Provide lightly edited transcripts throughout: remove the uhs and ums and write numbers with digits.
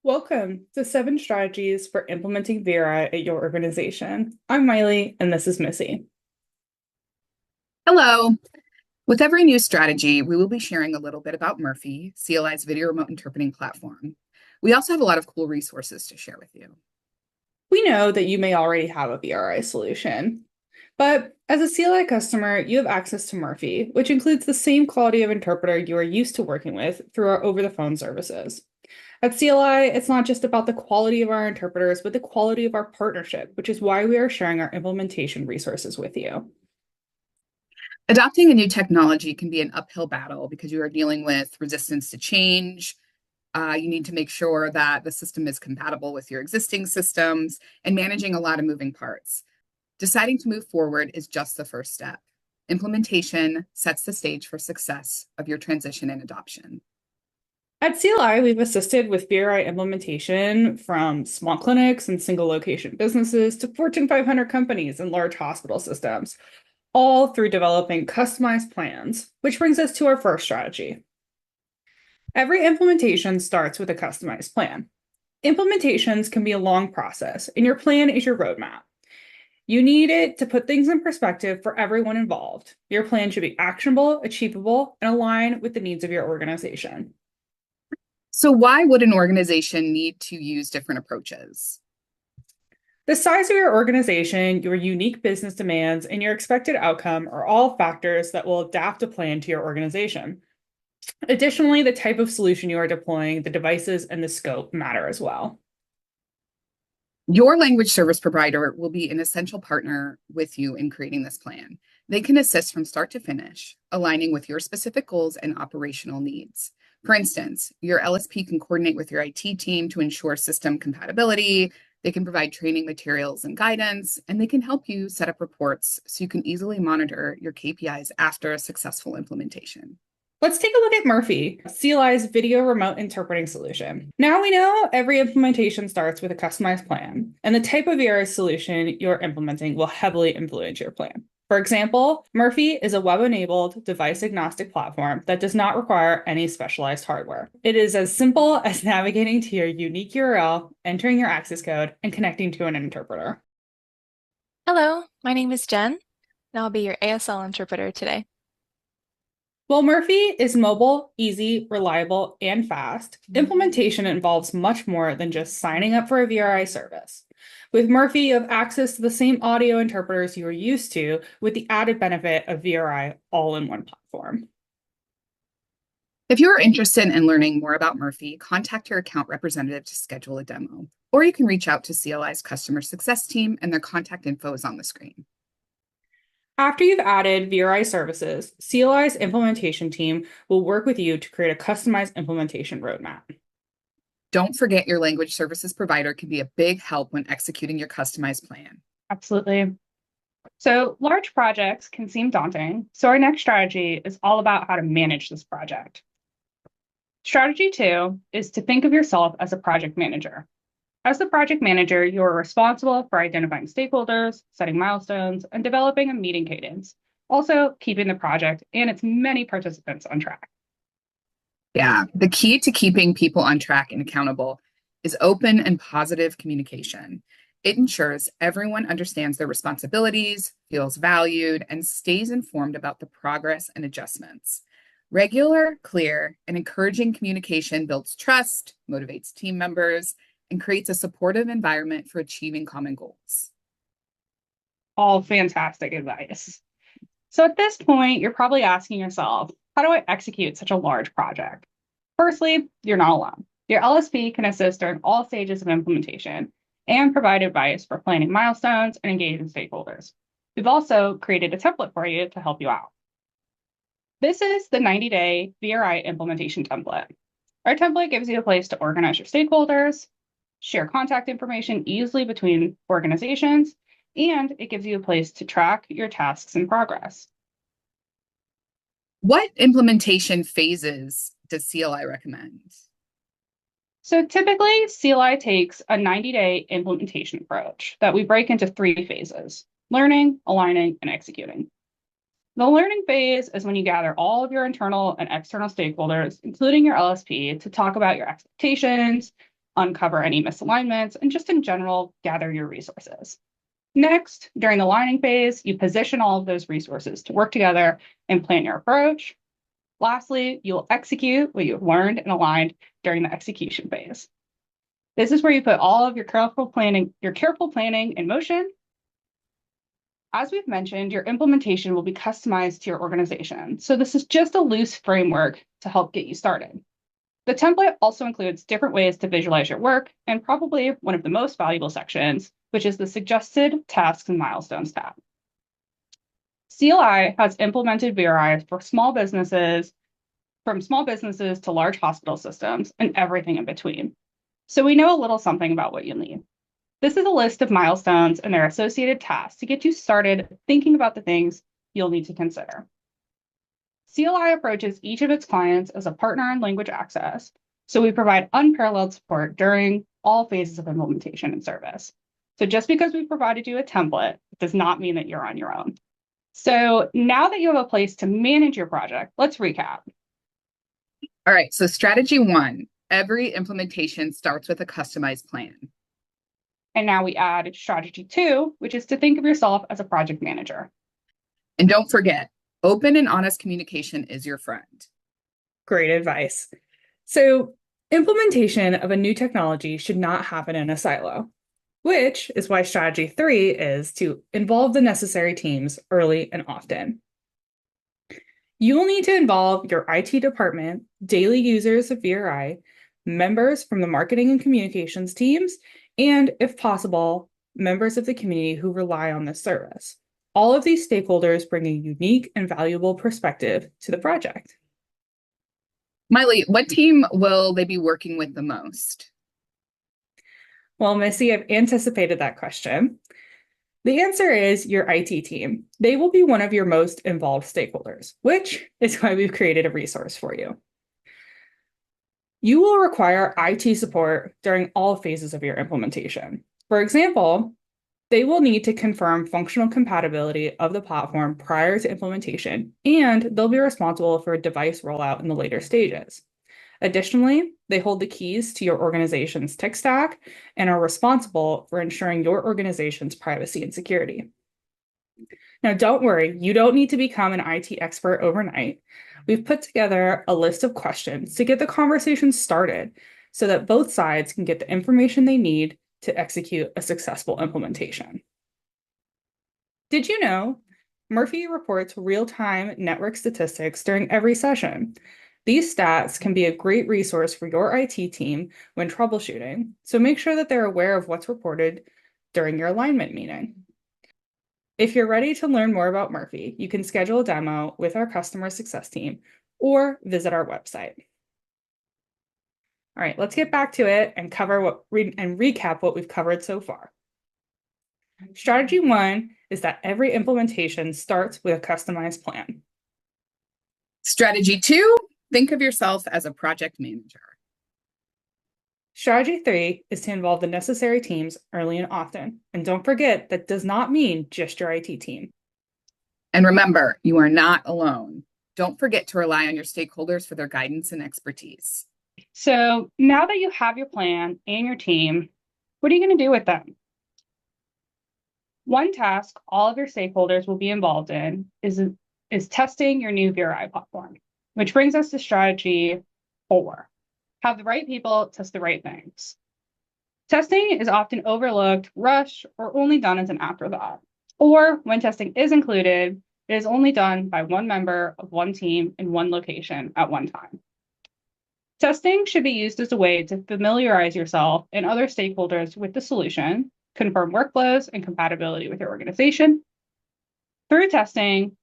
Welcome to 7 Strategies for Implementing VRI at Your Organization. I'm Miley, and this is Missy. Hello. With every new strategy, we will be sharing a little bit about Murphy, CLI's video remote interpreting platform. We also have a lot of cool resources to share with you. We know that you may already have a VRI solution, but as a CLI customer, you have access to Murphy, which includes the same quality of interpreter you are used to working with through our over-the-phone services. At CLI, it's not just about the quality of our interpreters, but the quality of our partnership, which is why we are sharing our implementation resources with you. Adopting a new technology can be an uphill battle because you are dealing with resistance to change. You need to make sure that the system is compatible with your existing systems and managing a lot of moving parts. Deciding to move forward is just the first step. Implementation sets the stage for success of your transition and adoption. At CLI, we've assisted with VRI implementation from small clinics and single location businesses to Fortune 500 companies and large hospital systems, all through developing customized plans, which brings us to our first strategy. Every implementation starts with a customized plan. Implementations can be a long process, and your plan is your roadmap. You need it to put things in perspective for everyone involved. Your plan should be actionable, achievable, and align with the needs of your organization. So, why would an organization need to use different approaches? The size of your organization, your unique business demands, and your expected outcome are all factors that will adapt a plan to your organization. Additionally, the type of solution you are deploying, the devices, and the scope matter as well. Your language service provider will be an essential partner with you in creating this plan. They can assist from start to finish, aligning with your specific goals and operational needs. For instance, your LSP can coordinate with your IT team to ensure system compatibility. They can provide training materials and guidance, and they can help you set up reports so you can easily monitor your KPIs after a successful implementation. Let's take a look at Murphy, CLI's video remote interpreting solution. Now we know every implementation starts with a customized plan, and the type of VRI solution you're implementing will heavily influence your plan. For example, Murphy is a web-enabled, device-agnostic platform that does not require any specialized hardware. It is as simple as navigating to your unique URL, entering your access code, and connecting to an interpreter. Hello, my name is Jen, and I'll be your ASL interpreter today. While Murphy is mobile, easy, reliable, and fast, implementation involves much more than just signing up for a VRI service. With Murphy, you have access to the same audio interpreters you are used to, with the added benefit of VRI all in one platform. If you are interested in learning more about Murphy, contact your account representative to schedule a demo, or you can reach out to CLI's customer success team, and their contact info is on the screen. After you've added VRI services, CLI's implementation team will work with you to create a customized implementation roadmap. Don't forget your language services provider can be a big help when executing your customized plan. Absolutely. So large projects can seem daunting, so our next strategy is all about how to manage this project. Strategy 2 is to think of yourself as a project manager. As the project manager, you are responsible for identifying stakeholders, setting milestones, and developing a meeting cadence, also keeping the project and its many participants on track. Yeah, the key to keeping people on track and accountable is open and positive communication. It ensures everyone understands their responsibilities, feels valued, and stays informed about the progress and adjustments. Regular, clear, and encouraging communication builds trust, motivates team members, and creates a supportive environment for achieving common goals. All fantastic advice. So at this point, you're probably asking yourself, how do I execute such a large project? Firstly, you're not alone. Your LSP can assist during all stages of implementation and provide advice for planning milestones and engaging stakeholders. We've also created a template for you to help you out. This is the 90-day VRI implementation template. Our template gives you a place to organize your stakeholders, share contact information easily between organizations, and it gives you a place to track your tasks and progress. What implementation phases does CLI recommend? So typically, CLI takes a 90-day implementation approach that we break into 3 phases: learning, aligning, and executing. The learning phase is when you gather all of your internal and external stakeholders, including your LSP, to talk about your expectations, uncover any misalignments, and just in general, gather your resources. Next, during the aligning phase, you position all of those resources to work together and plan your approach. Lastly, you'll execute what you've learned and aligned during the execution phase. This is where you put all of your careful planning in motion. As we've mentioned, your implementation will be customized to your organization. So this is just a loose framework to help get you started. The template also includes different ways to visualize your work and probably one of the most valuable sections, which is the suggested tasks and milestones tab. CLI has implemented VRI for small businesses, from small businesses to large hospital systems and everything in between. So we know a little something about what you'll need. This is a list of milestones and their associated tasks to get you started thinking about the things you'll need to consider. CLI approaches each of its clients as a partner in language access, so we provide unparalleled support during all phases of implementation and service. So just because we provided you a template, it does not mean that you're on your own. So now that you have a place to manage your project, let's recap. All right, so strategy 1, every implementation starts with a customized plan. And now we add strategy 2, which is to think of yourself as a project manager. And don't forget, open and honest communication is your friend. Great advice. So, implementation of a new technology should not happen in a silo, which is why strategy 3 is to involve the necessary teams early and often. You will need to involve your IT department, daily users of VRI, members from the marketing and communications teams, and, if possible, members of the community who rely on this service. All of these stakeholders bring a unique and valuable perspective to the project. Miley, what team will they be working with the most? Well, Missy, I've anticipated that question. The answer is your IT team. They will be one of your most involved stakeholders, which is why we've created a resource for you. You will require IT support during all phases of your implementation. For example, they will need to confirm functional compatibility of the platform prior to implementation, and they'll be responsible for device rollout in the later stages. Additionally, they hold the keys to your organization's tech stack and are responsible for ensuring your organization's privacy and security. Now, don't worry, you don't need to become an IT expert overnight. We've put together a list of questions to get the conversation started so that both sides can get the information they need to execute a successful implementation. Did you know Murphy reports real-time network statistics during every session? These stats can be a great resource for your IT team when troubleshooting, so make sure that they're aware of what's reported during your alignment meeting. If you're ready to learn more about Murphy, you can schedule a demo with our customer success team or visit our website. All right, let's get back to it and recap what we've covered so far. Strategy 1 is that every implementation starts with a customized plan. Strategy 2, think of yourself as a project manager. Strategy 3 is to involve the necessary teams early and often. And don't forget, that does not mean just your IT team. And remember, you are not alone. Don't forget to rely on your stakeholders for their guidance and expertise. So now that you have your plan and your team, what are you going to do with them? One task all of your stakeholders will be involved in is testing your new VRI platform, which brings us to strategy 4. Have the right people test the right things. Testing is often overlooked, rushed, or only done as an afterthought. Or when testing is included, it is only done by one member of one team in one location at one time. Testing should be used as a way to familiarize yourself and other stakeholders with the solution, confirm workflows and compatibility with your organization. Through testing,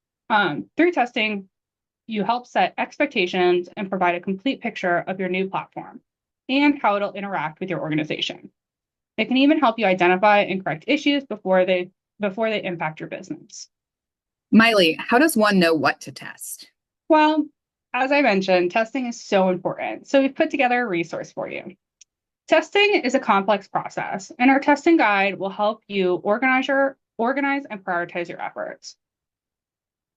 you help set expectations and provide a complete picture of your new platform and how it'll interact with your organization. It can even help you identify and correct issues before they impact your business. Miley, how does one know what to test? Well, as I mentioned, testing is so important, so we've put together a resource for you. Testing is a complex process, and our testing guide will help you organize and prioritize your efforts.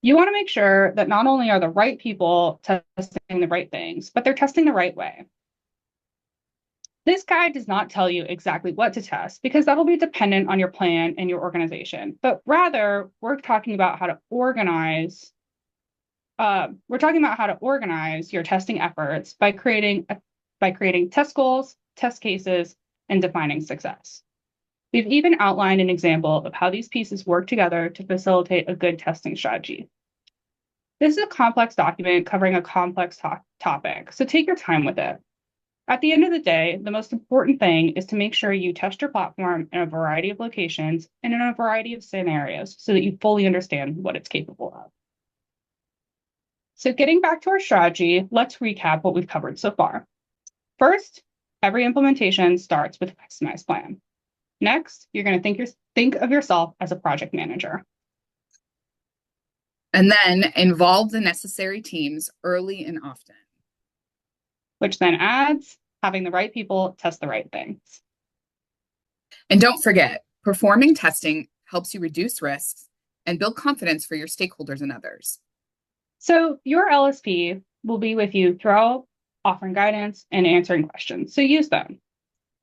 You want to make sure that not only are the right people testing the right things, but they're testing the right way. This guide does not tell you exactly what to test because that'll be dependent on your plan and your organization, but rather we're talking about how to organize your testing efforts by creating test goals, test cases, and defining success. We've even outlined an example of how these pieces work together to facilitate a good testing strategy. This is a complex document covering a complex topic, so take your time with it. At the end of the day, the most important thing is to make sure you test your platform in a variety of locations and in a variety of scenarios so that you fully understand what it's capable of. So getting back to our strategy, let's recap what we've covered so far. First, every implementation starts with a customized plan. Next, you're going to think of yourself as a project manager. And then involve the necessary teams early and often. Which then adds having the right people test the right things. And don't forget, performing testing helps you reduce risks and build confidence for your stakeholders and others. So your LSP will be with you throughout, offering guidance and answering questions, so use them.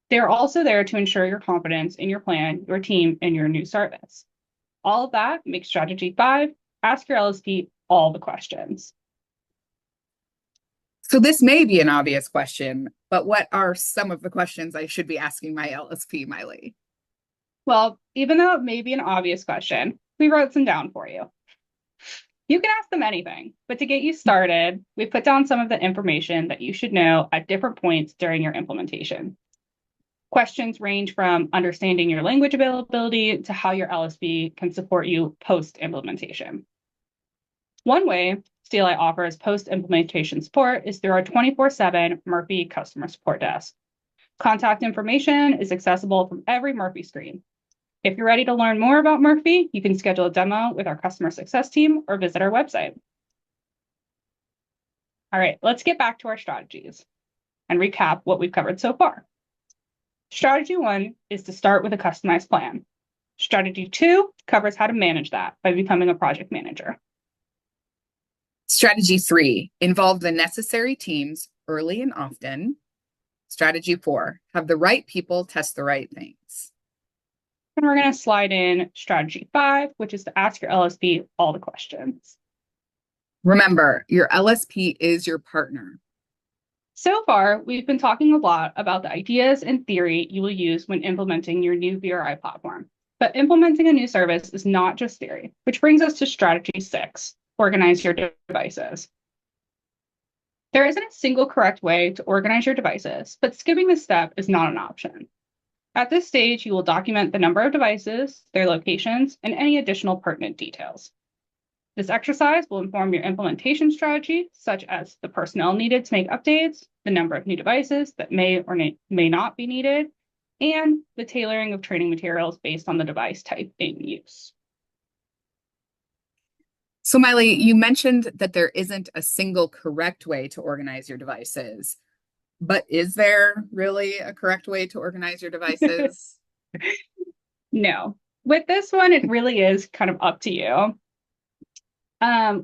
They're also there to ensure your confidence in your plan, your team, and your new service. All of that makes strategy 5, ask your LSP all the questions. So this may be an obvious question, but what are some of the questions I should be asking my LSP, Miley? Well, even though it may be an obvious question, we wrote some down for you. You can ask them anything, but to get you started, we put down some of the information that you should know at different points during your implementation. Questions range from understanding your language availability to how your LSP can support you post-implementation. One way CLI offers post-implementation support is through our 24/7 Murphy customer support desk. Contact information is accessible from every Murphy screen. If you're ready to learn more about Murphy, you can schedule a demo with our customer success team or visit our website. All right, let's get back to our strategies and recap what we've covered so far. Strategy 1 is to start with a customized plan. Strategy 2 covers how to manage that by becoming a project manager. Strategy 3, involve the necessary teams early and often. Strategy 4, have the right people test the right things. And we're going to slide in strategy 5, which is to ask your LSP all the questions. Remember, your LSP is your partner. So far, we've been talking a lot about the ideas and theory you will use when implementing your new VRI platform. But implementing a new service is not just theory, which brings us to strategy 6, organize your devices. There isn't a single correct way to organize your devices, but skipping this step is not an option. At this stage, you will document the number of devices, their locations, and any additional pertinent details. This exercise will inform your implementation strategy, such as the personnel needed to make updates, the number of new devices that may or may not be needed, and the tailoring of training materials based on the device type in use. So, Miley, you mentioned that there isn't a single correct way to organize your devices, but is there really a correct way to organize your devices? No. With this one, it really is kind of up to you.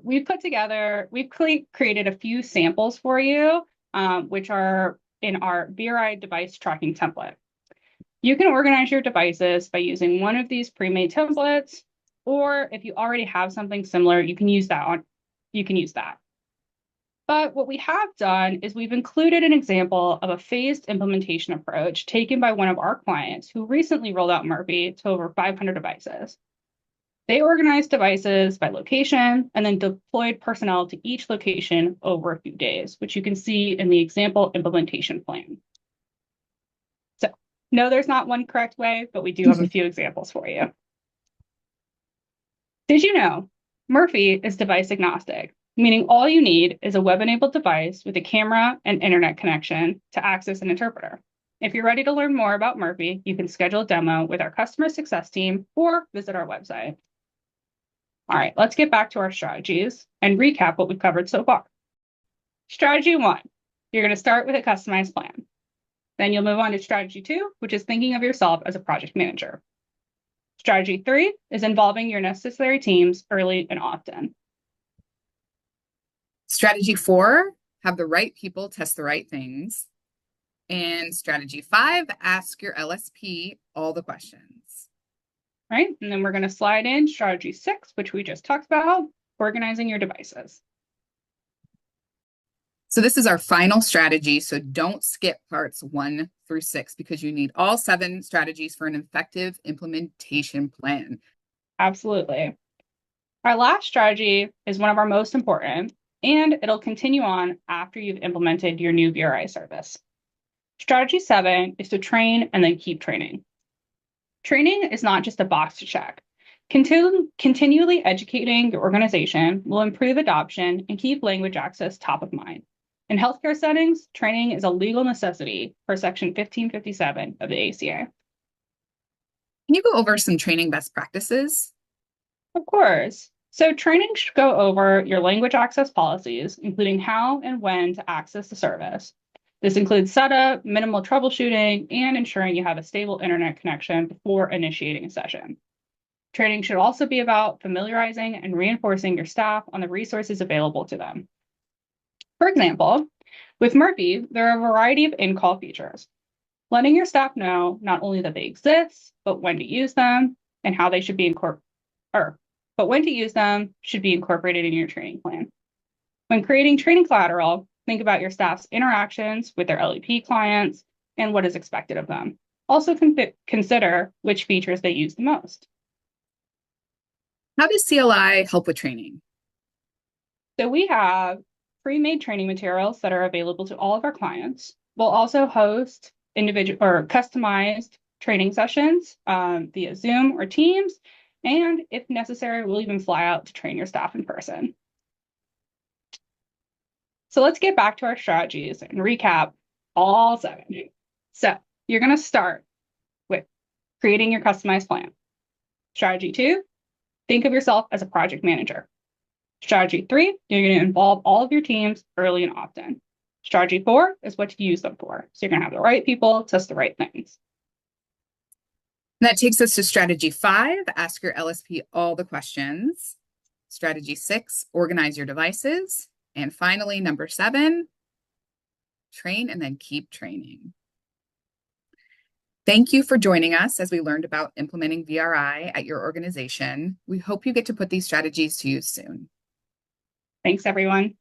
We've created a few samples for you, which are in our VRI device tracking template. You can organize your devices by using one of these pre-made templates, or if you already have something similar, you can use that. But what we have done is we've included an example of a phased implementation approach taken by one of our clients who recently rolled out Murphy to over 500 devices. They organized devices by location and then deployed personnel to each location over a few days, which you can see in the example implementation plan. So, no, there's not one correct way, but we do have a few examples for you. Did you know Murphy is device agnostic, meaning all you need is a web-enabled device with a camera and internet connection to access an interpreter. If you're ready to learn more about Murphy, you can schedule a demo with our customer success team or visit our website. All right, let's get back to our strategies and recap what we've covered so far. Strategy 1, you're going to start with a customized plan. Then you'll move on to strategy 2, which is thinking of yourself as a project manager. Strategy 3 is involving your necessary teams early and often. Strategy 4, have the right people test the right things. And strategy 5, ask your LSP all the questions. Right? And then we're going to slide in strategy 6, which we just talked about, organizing your devices. So this is our final strategy. So don't skip parts 1 through 6 because you need all 7 strategies for an effective implementation plan. Absolutely. Our last strategy is one of our most important, and it'll continue on after you've implemented your new VRI service. Strategy 7 is to train and then keep training. Training is not just a box to check. Continually educating your organization will improve adoption and keep language access top of mind. In healthcare settings, training is a legal necessity per Section 1557 of the ACA. Can you go over some training best practices? Of course. So training should go over your language access policies, including how and when to access the service. This includes setup, minimal troubleshooting, and ensuring you have a stable internet connection before initiating a session. Training should also be about familiarizing and reinforcing your staff on the resources available to them. For example, with Murphy, there are a variety of in-call features, letting your staff know not only that they exist, but when to use them and how they should be incorporated in your training plan. When creating training collateral, think about your staff's interactions with their LEP clients and what is expected of them. Also consider which features they use the most. How does CLI help with training? So we have pre-made training materials that are available to all of our clients. We'll also host individual or customized training sessions via Zoom or Teams. And if necessary, we'll even fly out to train your staff in person. So let's get back to our strategies and recap all 7. So you're going to start with creating your customized plan. Strategy 2, think of yourself as a project manager. Strategy 3, you're going to involve all of your teams early and often. Strategy 4 is what to use them for. So you're going to have the right people test the right things. And that takes us to strategy 5, ask your LSP all the questions. Strategy 6, organize your devices. And finally, number 7, train and then keep training. Thank you for joining us as we learned about implementing VRI at your organization. We hope you get to put these strategies to use soon. Thanks, everyone.